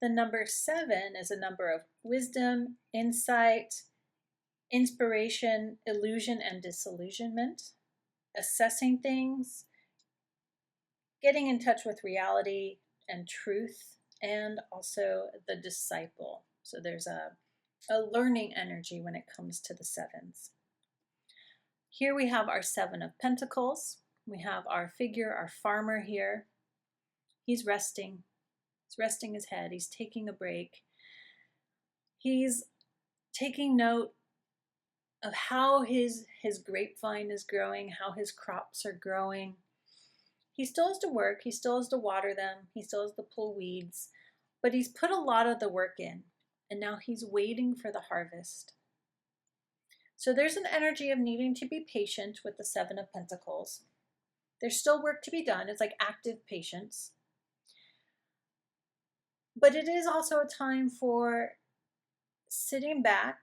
The number 7 is a number of wisdom, insight, inspiration, illusion, and disillusionment, assessing things, getting in touch with reality and truth, and also the disciple. So there's a learning energy when it comes to the 7s. Here we have our 7 of Pentacles. We have our figure, our farmer here. He's resting. He's resting his head. He's taking a break. He's taking note of how his grapevine is growing, how his crops are growing. He still has to work. He still has to water them. He still has to pull weeds. But he's put a lot of the work in. And now he's waiting for the harvest. So there's an energy of needing to be patient with the 7 of Pentacles. There's still work to be done. It's like active patience. But it is also a time for sitting back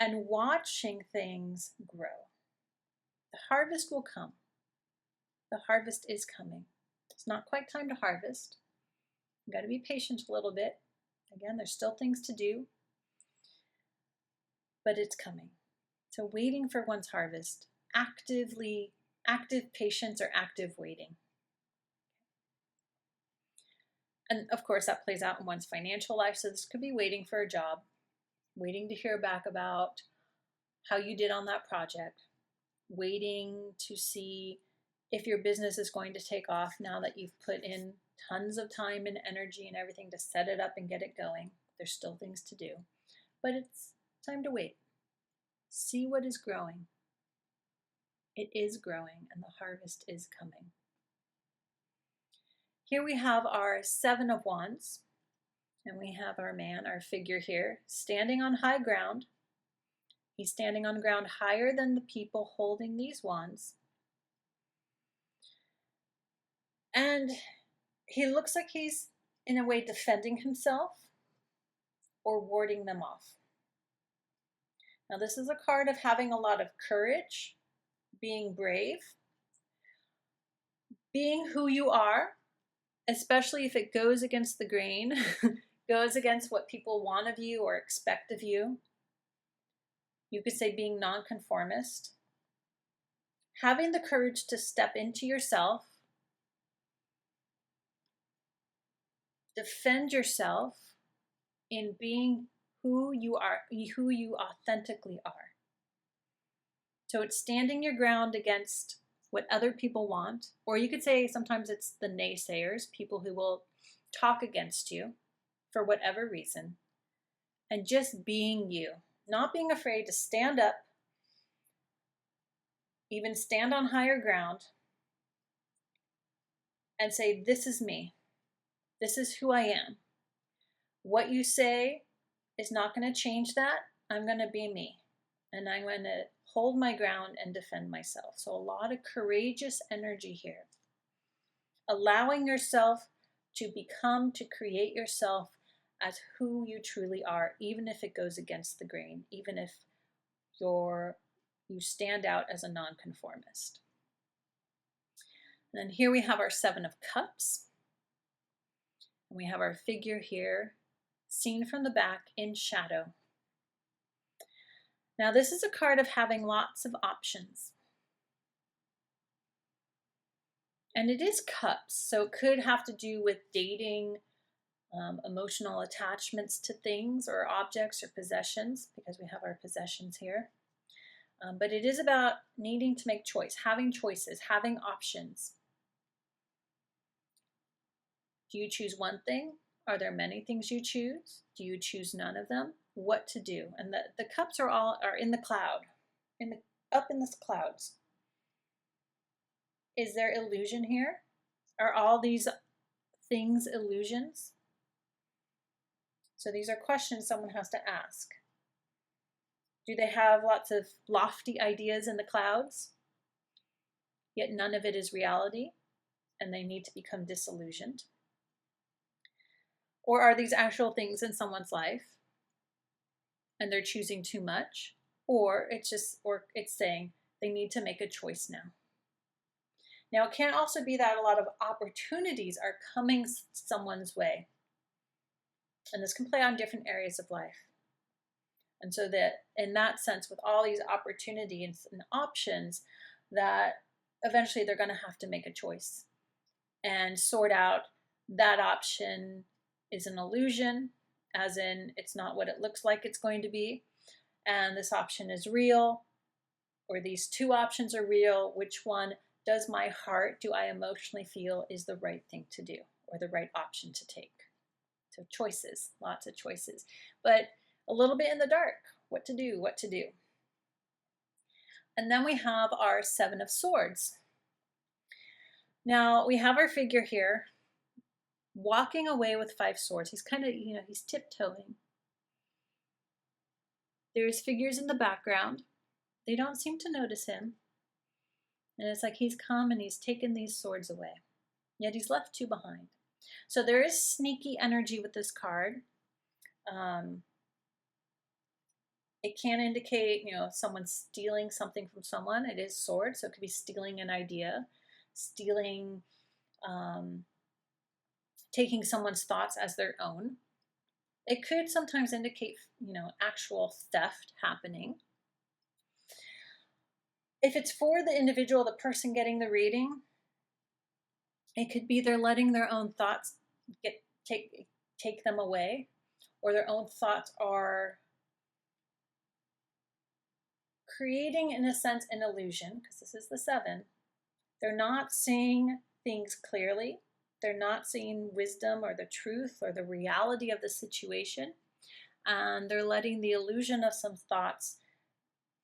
and watching things grow. The harvest will come. The harvest is coming. It's not quite time to harvest. You've got to be patient a little bit. Again, there's still things to do, but it's coming. So waiting for one's harvest, active patience or active waiting. And of course, that plays out in one's financial life. So this could be waiting for a job, waiting to hear back about how you did on that project, waiting to see if your business is going to take off now that you've put in tons of time and energy and everything to set it up and get it going. There's still things to do, but it's time to wait. See what is growing. It is growing and the harvest is coming. Here we have our 7 of Wands, and we have our man, our figure here, standing on high ground. He's standing on ground higher than the people holding these wands. And he looks like he's, in a way, defending himself or warding them off. Now, this is a card of having a lot of courage, being brave, being who you are, especially if it goes against the grain, goes against what people want of you or expect of you. You could say being nonconformist. Having the courage to step into yourself, defend yourself in being who you are, who you authentically are. So it's standing your ground against what other people want, or you could say sometimes it's the naysayers, people who will talk against you for whatever reason, and just being you, not being afraid to stand up, even stand on higher ground and say, this is me. This is who I am. What you say is not going to change that. I'm going to be me, and I'm going to hold my ground and defend myself. So a lot of courageous energy here. Allowing yourself to become, to create yourself as who you truly are, even if it goes against the grain, even if you stand out as a nonconformist. And then here we have our 7 of Cups. And we have our figure here, seen from the back in shadow. Now, this is a card of having lots of options. And it is cups, so it could have to do with dating, emotional attachments to things or objects or possessions, because we have our possessions here. But it is about needing to make choice, having choices, having options. Do you choose one thing? Are there many things you choose? Do you choose none of them? What to do? And the cups are in the cloud, up in the clouds. Is there illusion here? Are all these things illusions? So these are questions someone has to ask. Do they have lots of lofty ideas in the clouds, yet none of it is reality, and they need to become disillusioned? Or are these actual things in someone's life, and they're choosing too much? Or it's saying they need to make a choice now. Now, it can also be that a lot of opportunities are coming someone's way. And this can play on different areas of life. And so that in that sense, with all these opportunities and options, that eventually they're going to have to make a choice and sort out that option is an illusion, as in it's not what it looks like it's going to be, and this option is real, or these two options are real. Which one does my heart, do I emotionally feel is the right thing to do or the right option to take? So choices, lots of choices, but a little bit in the dark, what to do, what to do. And then we have our Seven of Swords. Now we have our figure here walking away with 5 swords. He's kind of, he's tiptoeing. There's figures in the background. They don't seem to notice him. And it's like he's come and he's taken these swords away. Yet he's left 2 behind. So there is sneaky energy with this card. It can indicate, someone stealing something from someone. It is swords, so it could be stealing an idea, stealing, taking someone's thoughts as their own. It could sometimes indicate, actual theft happening. If it's for the individual, the person getting the reading, it could be they're letting their own thoughts take them away, or their own thoughts are creating, in a sense, an illusion, because this is the 7. They're not seeing things clearly. They're not seeing wisdom or the truth or the reality of the situation. And they're letting the illusion of some thoughts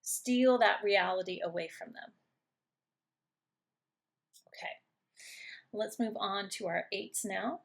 steal that reality away from them. Okay, let's move on to our 8s now.